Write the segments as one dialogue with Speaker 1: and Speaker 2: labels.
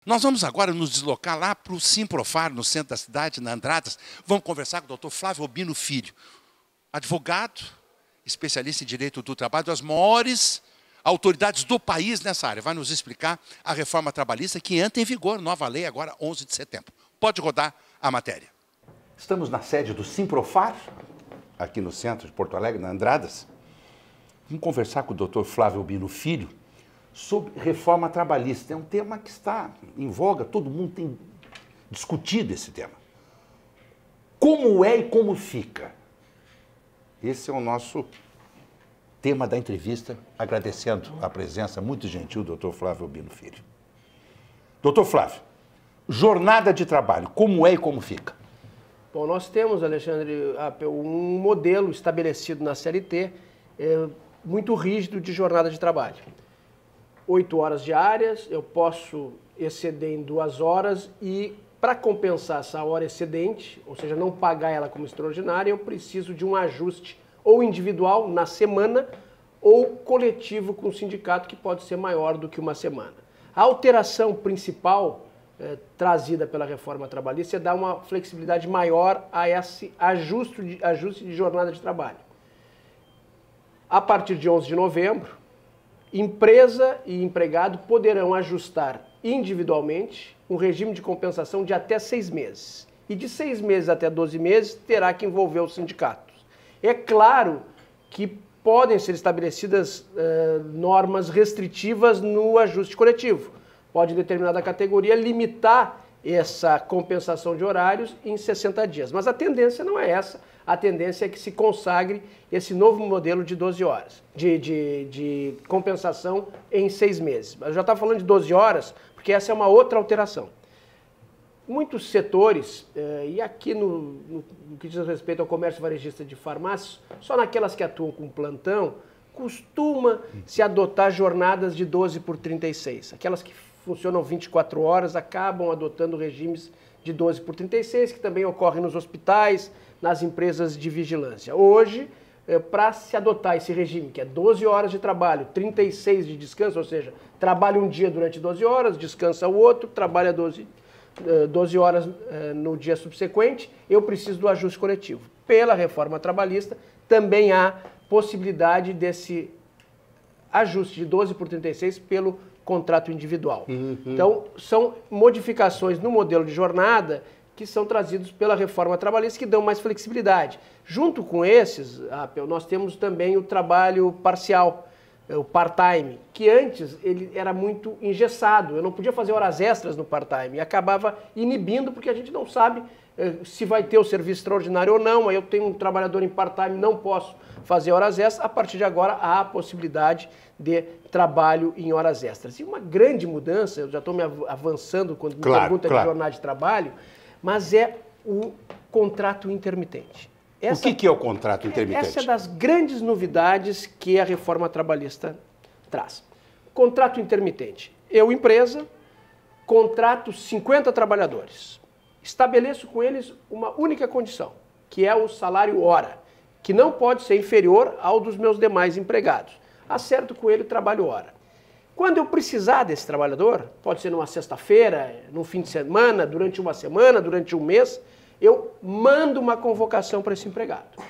Speaker 1: Nós vamos agora nos deslocar lá para o Simprofar, no centro da cidade, na Andradas. Vamos conversar com o doutor Flávio Albino Filho, advogado, especialista em direito do trabalho, das maiores autoridades do país nessa área. Vai nos explicar a reforma trabalhista que entra em vigor, nova lei, agora 11 de setembro. Pode rodar a matéria. Estamos na sede do Simprofar, aqui no centro de Porto Alegre, na Andradas. Vamos conversar com o doutor Flávio Albino Filho sobre reforma trabalhista. É um tema que está em voga, todo mundo tem discutido esse tema. Como é e como fica? Esse é o nosso tema da entrevista, agradecendo a presença muito gentil do doutor Flávio Albino Filho. Doutor Flávio, jornada de trabalho, como é e como fica?
Speaker 2: Bom, nós temos, Alexandre, um modelo estabelecido na CLT muito rígido de jornada de trabalho. 8 horas diárias, eu posso exceder em 2 horas e, para compensar essa hora excedente, ou seja, não pagar ela como extraordinária, eu preciso de um ajuste ou individual na semana ou coletivo com o sindicato, que pode ser maior do que uma semana. A alteração principal trazida pela reforma trabalhista é dar uma flexibilidade maior a esse ajuste de jornada de trabalho. A partir de 11 de novembro, empresa e empregado poderão ajustar individualmente um regime de compensação de até 6 meses. E de 6 meses até 12 meses terá que envolver os sindicatos. É claro que podem ser estabelecidas normas restritivas no ajuste coletivo. Pode determinada categoria limitar essa compensação de horários em 60 dias. Mas a tendência não é essa. A tendência é que se consagre esse novo modelo de 12 horas, de compensação em 6 meses. Eu já estava falando de 12 horas, porque essa é uma outra alteração. Muitos setores, e aqui no que diz respeito ao comércio varejista de farmácias, só naquelas que atuam com plantão, costuma se adotar jornadas de 12 por 36. Aquelas que funcionam 24 horas acabam adotando regimes de 12 por 36, que também ocorrem nos hospitais, nas empresas de vigilância. Hoje, para se adotar esse regime, que é 12 horas de trabalho, 36 de descanso, ou seja, trabalha um dia durante 12 horas, descansa o outro, trabalha 12 horas no dia subsequente, eu preciso do ajuste coletivo. Pela reforma trabalhista, também há possibilidade desse ajuste de 12 por 36 pelo contrato individual. Então, são modificações no modelo de jornada que são trazidos pela reforma trabalhista, que dão mais flexibilidade. Junto com esses, nós temos também o trabalho parcial, o part-time, que antes ele era muito engessado. Eu não podia fazer horas extras no part-time e acabava inibindo, porque a gente não sabe se vai ter o serviço extraordinário ou não. Aí eu tenho um trabalhador em part-time, não posso fazer horas extras. A partir de agora há a possibilidade de trabalho em horas extras. E uma grande mudança, eu já estou me avançando quando me pergunta de jornada de trabalho, mas é o contrato intermitente.
Speaker 1: O que é o contrato intermitente?
Speaker 2: Essa é das grandes novidades que a reforma trabalhista traz. Contrato intermitente. Eu, empresa, contrato 50 trabalhadores. Estabeleço com eles uma única condição, que é o salário hora, que não pode ser inferior ao dos meus demais empregados. Acerto com ele o trabalho hora. Quando eu precisar desse trabalhador, pode ser numa sexta-feira, num fim de semana, durante uma semana, durante um mês, eu mando uma convocação para esse empregado.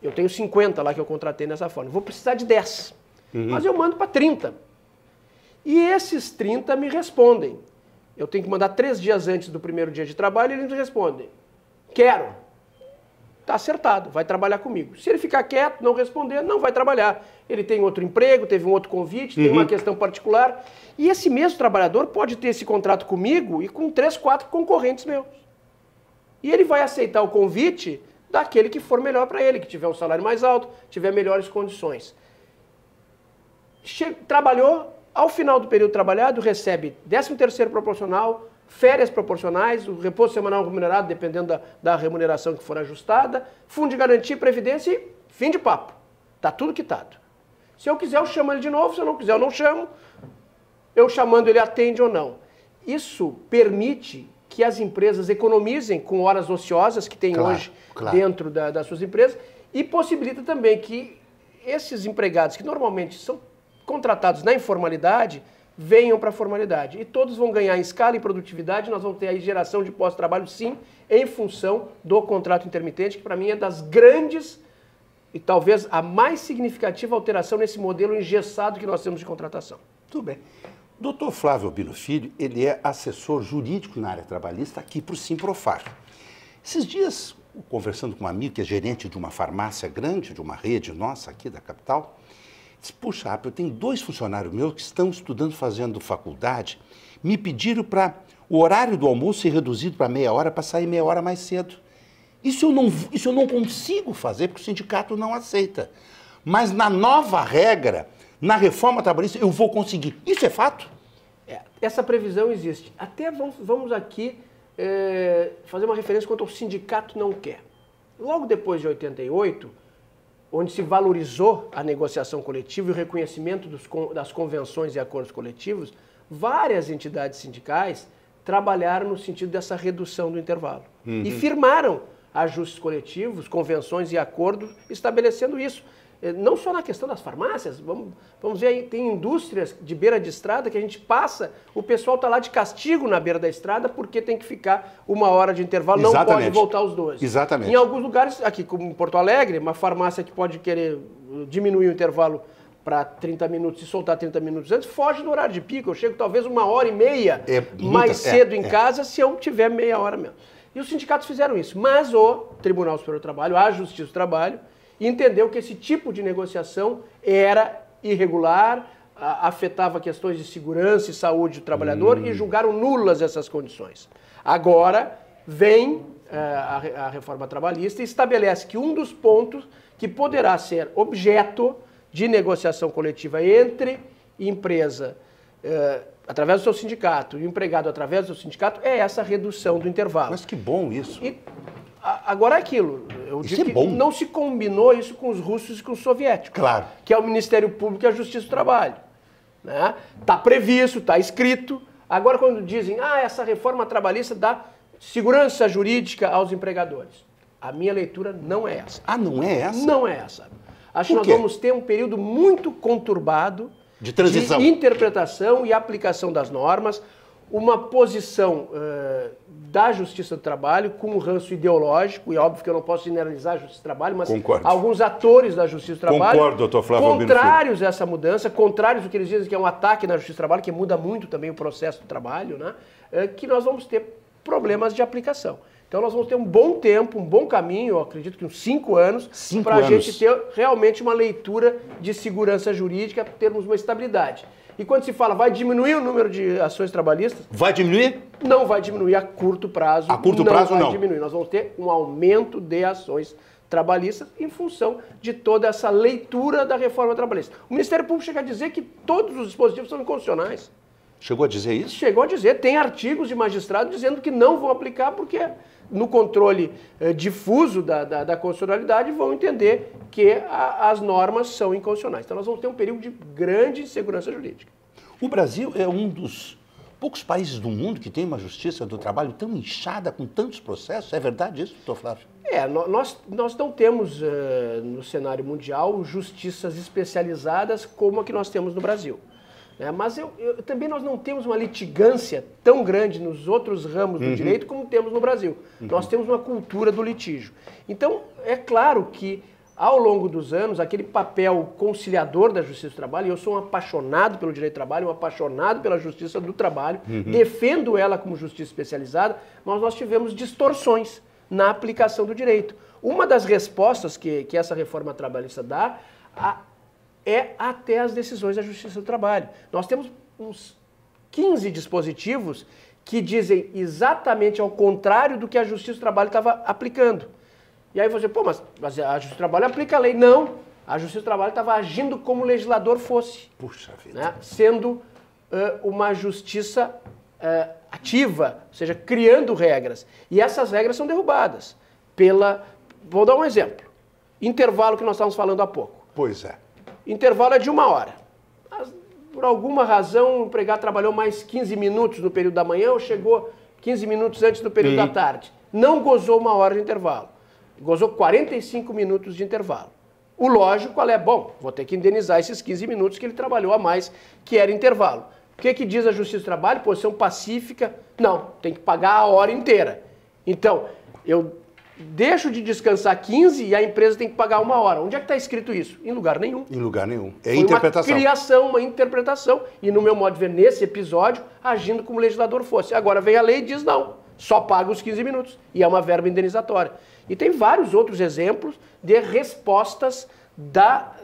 Speaker 2: Eu tenho 50 lá que eu contratei nessa forma. Vou precisar de 10, mas eu mando para 30. E esses 30 me respondem. Eu tenho que mandar 3 dias antes do primeiro dia de trabalho e eles me respondem. Quero. Está acertado, vai trabalhar comigo. Se ele ficar quieto, não responder, não vai trabalhar. Ele tem outro emprego, teve um outro convite, tem uma questão particular. E esse mesmo trabalhador pode ter esse contrato comigo e com 3, 4 concorrentes meus. E ele vai aceitar o convite daquele que for melhor para ele, que tiver um salário mais alto, tiver melhores condições. Trabalhou, ao final do período trabalhado, recebe 13º proporcional, férias proporcionais, o repouso semanal remunerado, dependendo da remuneração que for ajustada, fundo de garantia, previdência e fim de papo. Está tudo quitado. Se eu quiser, eu chamo ele de novo. Se eu não quiser, eu não chamo. Eu chamando, ele atende ou não. Isso permite que as empresas economizem com horas ociosas que tem hoje dentro das suas empresas e possibilita também que esses empregados, que normalmente são contratados na informalidade, venham para a formalidade. E todos vão ganhar em escala e produtividade, nós vamos ter aí geração de pós-trabalho, sim, em função do contrato intermitente, que para mim é das grandes e talvez a mais significativa alteração nesse modelo engessado que nós temos de contratação.
Speaker 3: Tudo bem. O doutor Flávio Albino Filho, ele é assessor jurídico na área trabalhista aqui para o Simprofar. Esses dias, conversando com um amigo que é gerente de uma farmácia grande, de uma rede nossa aqui da capital, disse, puxa, eu tenho 2 funcionários meus que estão estudando, fazendo faculdade, me pediram para o horário do almoço ser reduzido para meia hora, para sair meia hora mais cedo. Isso eu não consigo fazer, porque o sindicato não aceita. Mas na nova regra, na reforma trabalhista, eu vou conseguir. Isso é fato?
Speaker 2: Essa previsão existe. Até vamos aqui fazer uma referência quanto ao sindicato não quer. Logo depois de 88, onde se valorizou a negociação coletiva e o reconhecimento das convenções e acordos coletivos, várias entidades sindicais trabalharam no sentido dessa redução do intervalo. E firmaram ajustes coletivos, convenções e acordos estabelecendo isso. Não só na questão das farmácias, vamos ver aí, tem indústrias de beira de estrada que a gente passa, o pessoal está lá de castigo na beira da estrada porque tem que ficar 1 hora de intervalo,
Speaker 3: Exatamente.
Speaker 2: Não pode voltar aos 12.
Speaker 3: Exatamente.
Speaker 2: Em alguns lugares, aqui como em Porto Alegre, uma farmácia que pode querer diminuir o intervalo para 30 minutos e soltar 30 minutos antes, foge do horário de pico. Eu chego talvez 1h30 mais cedo em casa se eu tiver meia hora mesmo. E os sindicatos fizeram isso, mas o Tribunal Superior do Trabalho, a Justiça do Trabalho, entendeu que esse tipo de negociação era irregular, afetava questões de segurança e saúde do trabalhador e julgaram nulas essas condições. Agora vem a reforma trabalhista e estabelece que um dos pontos que poderá ser objeto de negociação coletiva entre empresa através do seu sindicato e o empregado através do seu sindicato é essa redução do intervalo.
Speaker 3: Mas que bom isso.
Speaker 2: E agora é aquilo, eu digo que
Speaker 3: bom.
Speaker 2: não se combinou isso com os russos e com os soviéticos.
Speaker 3: Claro.
Speaker 2: Que é o Ministério Público e a Justiça do Trabalho. Está previsto, está escrito. Agora quando dizem, essa reforma trabalhista dá segurança jurídica aos empregadores. A minha leitura não é essa.
Speaker 3: Não é essa?
Speaker 2: Não é essa. Acho que nós vamos ter um período muito conturbado
Speaker 3: de transição,
Speaker 2: de interpretação e aplicação das normas, uma posição da Justiça do Trabalho com um ranço ideológico, e óbvio que eu não posso generalizar a Justiça do Trabalho, mas alguns atores da Justiça do Trabalho
Speaker 3: doutor Flávio
Speaker 2: contrários a essa mudança, contrários ao que eles dizem que é um ataque na Justiça do Trabalho, que muda muito também o processo do trabalho, né? Que nós vamos ter problemas de aplicação. Então nós vamos ter um bom tempo, um bom caminho, eu acredito que uns 5 anos, para a gente ter realmente uma leitura de segurança jurídica, termos uma estabilidade. E quando se fala, vai diminuir o número de ações trabalhistas?
Speaker 3: Vai diminuir?
Speaker 2: Não vai diminuir a curto prazo.
Speaker 3: A curto prazo, não.
Speaker 2: Não vai diminuir. Nós vamos ter um aumento de ações trabalhistas em função de toda essa leitura da reforma trabalhista. O Ministério Público chega a dizer que todos os dispositivos são inconstitucionais.
Speaker 3: Chegou a dizer isso?
Speaker 2: Chegou a dizer. Tem artigos de magistrado dizendo que não vão aplicar porque no controle difuso da constitucionalidade vão entender que as normas são inconstitucionais. Então nós vamos ter um período de grande insegurança jurídica.
Speaker 3: O Brasil é um dos poucos países do mundo que tem uma justiça do trabalho tão inchada, com tantos processos. É verdade isso, doutor Flávio?
Speaker 2: Nós não temos no cenário mundial justiças especializadas como a que nós temos no Brasil. Mas também nós não temos uma litigância tão grande nos outros ramos do direito como temos no Brasil. Nós temos uma cultura do litígio. Então, é claro que, ao longo dos anos, aquele papel conciliador da Justiça do Trabalho, e eu sou um apaixonado pelo direito do trabalho, um apaixonado pela Justiça do Trabalho, defendo ela como justiça especializada, mas nós tivemos distorções na aplicação do direito. Uma das respostas que essa reforma trabalhista dá é até as decisões da Justiça do Trabalho. Nós temos uns 15 dispositivos que dizem exatamente ao contrário do que a Justiça do Trabalho estava aplicando. E aí você, mas a Justiça do Trabalho aplica a lei. Não, a Justiça do Trabalho estava agindo como o legislador fosse.
Speaker 3: Puxa vida.
Speaker 2: Né? Sendo uma justiça ativa, ou seja, criando regras. E essas regras são derrubadas Vou dar um exemplo. Intervalo que nós estávamos falando há pouco.
Speaker 3: Pois é.
Speaker 2: Intervalo é de 1 hora. Mas, por alguma razão, o empregado trabalhou mais 15 minutos no período da manhã ou chegou 15 minutos antes do período da tarde. Não gozou 1 hora de intervalo. Gozou 45 minutos de intervalo. O lógico, qual é? Bom, vou ter que indenizar esses 15 minutos que ele trabalhou a mais, que era intervalo. que diz a Justiça do Trabalho? Posição pacífica. Não, tem que pagar a hora inteira. Então, eu deixo de descansar 15 e a empresa tem que pagar 1 hora. Onde é que está escrito isso? Em lugar nenhum.
Speaker 3: Em lugar nenhum. É
Speaker 2: Foi
Speaker 3: interpretação.
Speaker 2: uma criação, uma interpretação. E no meu modo de ver, nesse episódio, agindo como o legislador fosse. Agora vem a lei e diz não, só paga os 15 minutos. E é uma verba indenizatória. E tem vários outros exemplos de respostas da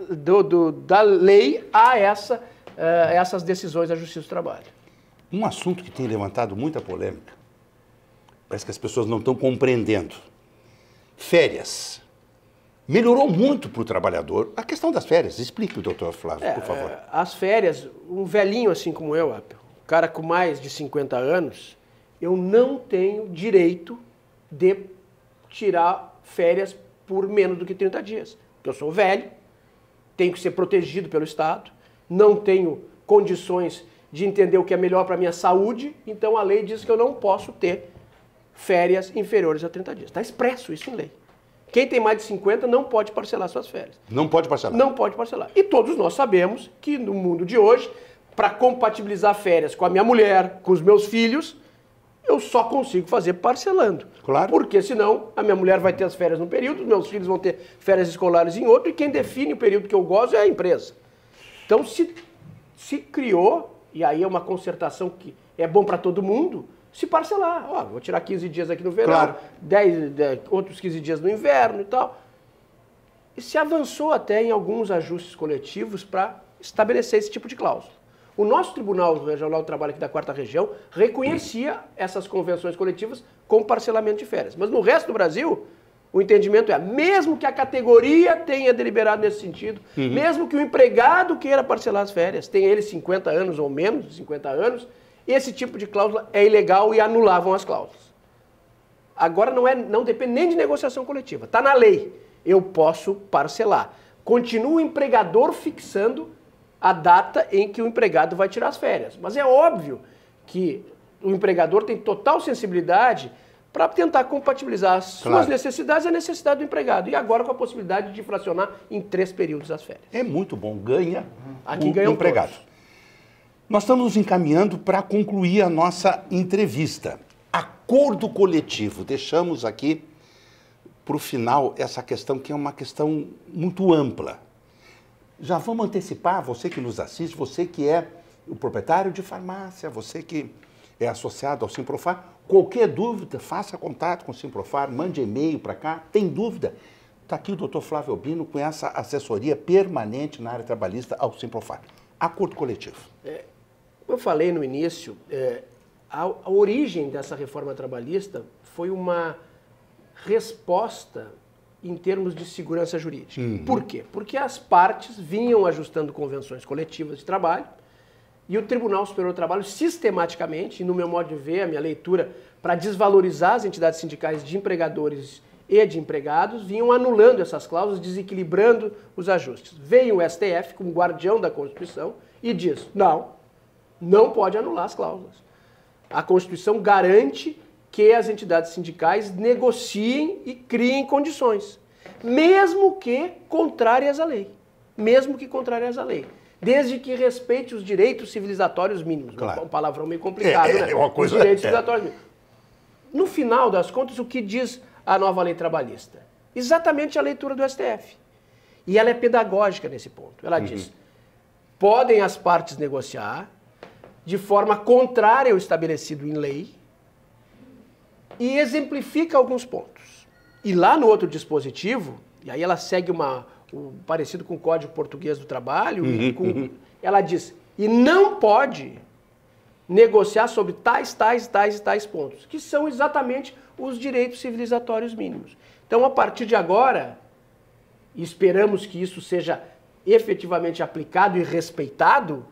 Speaker 2: lei a essas decisões da Justiça do Trabalho.
Speaker 3: Um assunto que tem levantado muita polêmica, parece que as pessoas não estão compreendendo. Férias. Melhorou muito para o trabalhador. A questão das férias, explique, doutor Flávio, por favor.
Speaker 2: As férias, um velhinho assim como eu, um cara com mais de 50 anos, eu não tenho direito de tirar férias por menos do que 30 dias. Porque eu sou velho, tenho que ser protegido pelo Estado, não tenho condições de entender o que é melhor para a minha saúde, então a lei diz que eu não posso ter férias inferiores a 30 dias. Está expresso isso em lei. Quem tem mais de 50 não pode parcelar suas férias.
Speaker 3: Não pode parcelar?
Speaker 2: Não pode parcelar. E todos nós sabemos que no mundo de hoje, para compatibilizar férias com a minha mulher, com os meus filhos, eu só consigo fazer parcelando.
Speaker 3: Claro.
Speaker 2: Porque senão a minha mulher vai ter as férias num período, os meus filhos vão ter férias escolares em outro, e quem define o período que eu gozo é a empresa. Então se criou, e aí é uma concertação que é bom para todo mundo, se parcelar. Ó, vou tirar 15 dias aqui no verão,
Speaker 3: claro.
Speaker 2: 10, outros 15 dias no inverno e tal. E se avançou até em alguns ajustes coletivos para estabelecer esse tipo de cláusula. O nosso Tribunal Regional do Trabalho aqui da 4ª Região reconhecia essas convenções coletivas com parcelamento de férias. Mas no resto do Brasil, o entendimento é, mesmo que a categoria tenha deliberado nesse sentido, mesmo que o empregado queira parcelar as férias, tenha ele 50 anos ou menos de 50 anos, esse tipo de cláusula é ilegal e anulavam as cláusulas. Agora não depende nem de negociação coletiva, está na lei. Eu posso parcelar. Continua o empregador fixando a data em que o empregado vai tirar as férias. Mas é óbvio que o empregador tem total sensibilidade para tentar compatibilizar as suas necessidades e a necessidade do empregado. E agora com a possibilidade de fracionar em 3 períodos as férias.
Speaker 3: É muito bom, ganha
Speaker 2: Aqui
Speaker 3: o empregado.
Speaker 2: Todos.
Speaker 3: Nós estamos nos encaminhando para concluir a nossa entrevista. Acordo coletivo. Deixamos aqui para o final essa questão que é uma questão muito ampla. Já vamos antecipar, você que nos assiste, você que é o proprietário de farmácia, você que é associado ao Simprofar, qualquer dúvida, faça contato com o Simprofar, mande e-mail para cá, tem dúvida? Está aqui o doutor Flávio Albino com essa assessoria permanente na área trabalhista ao Simprofar. Acordo coletivo.
Speaker 2: Como eu falei no início, a origem dessa reforma trabalhista foi uma resposta em termos de segurança jurídica. Por quê? Porque as partes vinham ajustando convenções coletivas de trabalho e o Tribunal Superior do Trabalho sistematicamente, e no meu modo de ver, a minha leitura, para desvalorizar as entidades sindicais de empregadores e de empregados, vinham anulando essas cláusulas, desequilibrando os ajustes. Veio o STF como guardião da Constituição e diz, não pode anular as cláusulas. A Constituição garante que as entidades sindicais negociem e criem condições, mesmo que contrárias à lei. Mesmo que contrárias à lei. Desde que respeite os direitos civilizatórios mínimos.
Speaker 3: Claro.
Speaker 2: Um palavrão meio complicado, né?
Speaker 3: Uma coisa,
Speaker 2: os direitos civilizatórios mínimos. No final das contas, o que diz a nova lei trabalhista? Exatamente a leitura do STF. E ela é pedagógica nesse ponto. Ela diz, podem as partes negociar de forma contrária ao estabelecido em lei, e exemplifica alguns pontos. E lá no outro dispositivo, e aí ela segue parecido com o Código Português do Trabalho, ela diz, e não pode negociar sobre tais pontos, que são exatamente os direitos civilizatórios mínimos. Então, a partir de agora, e esperamos que isso seja efetivamente aplicado e respeitado,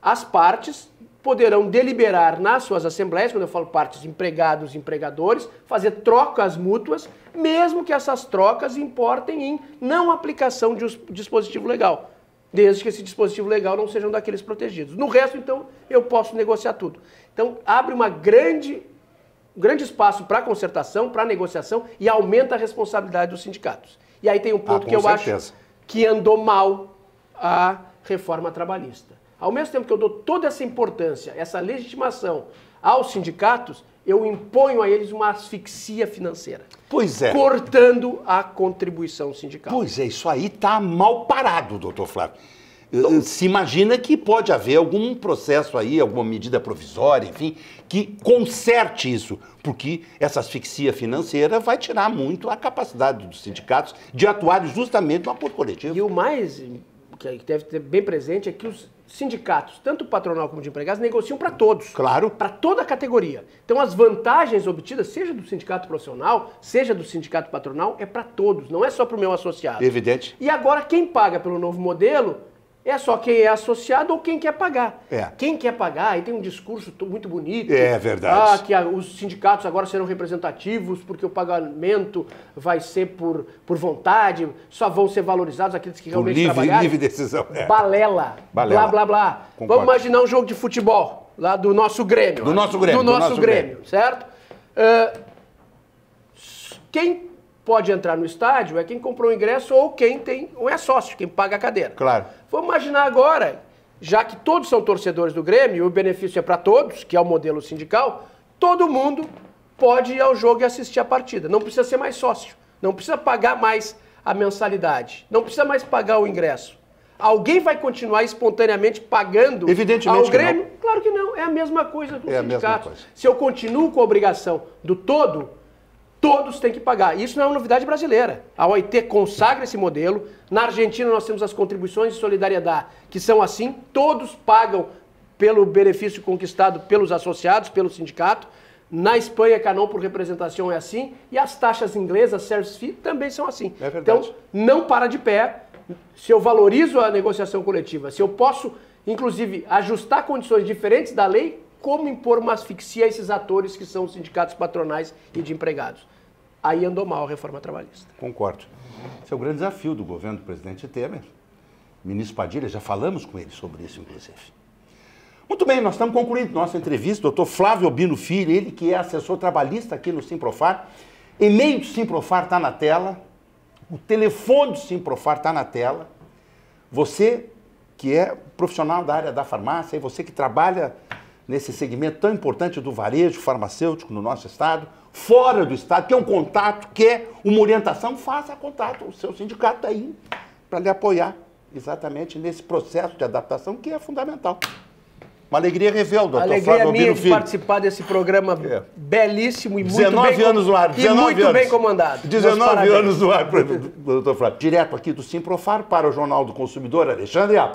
Speaker 2: as partes poderão deliberar nas suas assembleias, quando eu falo partes, empregados e empregadores, fazer trocas mútuas, mesmo que essas trocas importem em não aplicação de um dispositivo legal, desde que esse dispositivo legal não seja um daqueles protegidos. No resto, então, eu posso negociar tudo. Então, abre um grande espaço para concertação, para negociação e aumenta a responsabilidade dos sindicatos. E aí tem um ponto que eu acho que andou mal a reforma trabalhista. Ao mesmo tempo que eu dou toda essa importância, essa legitimação aos sindicatos, eu imponho a eles uma asfixia financeira.
Speaker 3: Pois é.
Speaker 2: Cortando a contribuição sindical.
Speaker 3: Pois é, isso aí está mal parado, doutor Flávio. Se imagina que pode haver algum processo aí, alguma medida provisória, enfim, que conserte isso, porque essa asfixia financeira vai tirar muito a capacidade dos sindicatos de atuar justamente no acordo coletivo.
Speaker 2: E o mais que deve ter bem presente é que os sindicatos, tanto patronal como de empregados, negociam para todos.
Speaker 3: Claro.
Speaker 2: Para toda a categoria. Então as vantagens obtidas, seja do sindicato profissional, seja do sindicato patronal, é para todos, não é só para o meu associado.
Speaker 3: Evidente.
Speaker 2: E agora quem paga pelo novo modelo é só quem é associado ou quem quer pagar.
Speaker 3: É.
Speaker 2: Quem quer pagar, aí tem um discurso muito bonito.
Speaker 3: É verdade.
Speaker 2: Que os sindicatos agora serão representativos porque o pagamento vai ser por vontade, só vão ser valorizados aqueles que realmente trabalharem.
Speaker 3: Livre decisão. É.
Speaker 2: Balela. Blá, blá, blá.
Speaker 3: Concordo.
Speaker 2: Vamos imaginar um jogo de futebol, lá do nosso Grêmio.
Speaker 3: Do nosso Grêmio.
Speaker 2: Do nosso Grêmio, certo? Quem pode entrar no estádio é quem comprou o ingresso ou é sócio, quem paga a cadeira.
Speaker 3: Claro.
Speaker 2: Vamos imaginar agora, já que todos são torcedores do Grêmio e o benefício é para todos, que é o modelo sindical, todo mundo pode ir ao jogo e assistir a partida. Não precisa ser mais sócio, não precisa pagar mais a mensalidade, não precisa mais pagar o ingresso. Alguém vai continuar espontaneamente pagando ao Grêmio? Claro que não, é a mesma coisa com os sindicatos. Se eu continuo com a obrigação do todo, todos têm que pagar. Isso não é uma novidade brasileira. A OIT consagra esse modelo. Na Argentina nós temos as contribuições de solidariedade, que são assim, todos pagam pelo benefício conquistado pelos associados, pelo sindicato. Na Espanha, Canon por representação é assim. E as taxas inglesas, service fee, também são assim.
Speaker 3: É verdade.
Speaker 2: Então, não para de pé. Se eu valorizo a negociação coletiva, se eu posso, inclusive, ajustar condições diferentes da lei, como impor uma asfixia a esses atores que são os sindicatos patronais e de empregados? Aí andou mal a reforma trabalhista.
Speaker 3: Concordo. Esse é o grande desafio do governo do presidente Temer. O ministro Padilha, já falamos com ele sobre isso, inclusive. Muito bem, nós estamos concluindo nossa entrevista. Doutor Flávio Albino Filho, ele que é assessor trabalhista aqui no Simprofar. E-mail do Simprofar está na tela. O telefone do Simprofar está na tela. Você que é profissional da área da farmácia e você que trabalha nesse segmento tão importante do varejo farmacêutico no nosso estado, fora do estado, quer um contato, quer uma orientação, faça contato. O seu sindicato está aí para lhe apoiar exatamente nesse processo de adaptação que é fundamental. Uma alegria rever o doutor Flávio Albino Filho.
Speaker 2: Alegria minha de participar desse programa belíssimo e muito
Speaker 3: 19 anos no ar, 19
Speaker 2: e muito
Speaker 3: anos.
Speaker 2: bem comandado.
Speaker 3: 19 anos no ar, doutor Flávio. Direto aqui do Simprofar para o Jornal do Consumidor, Alexandre Apper.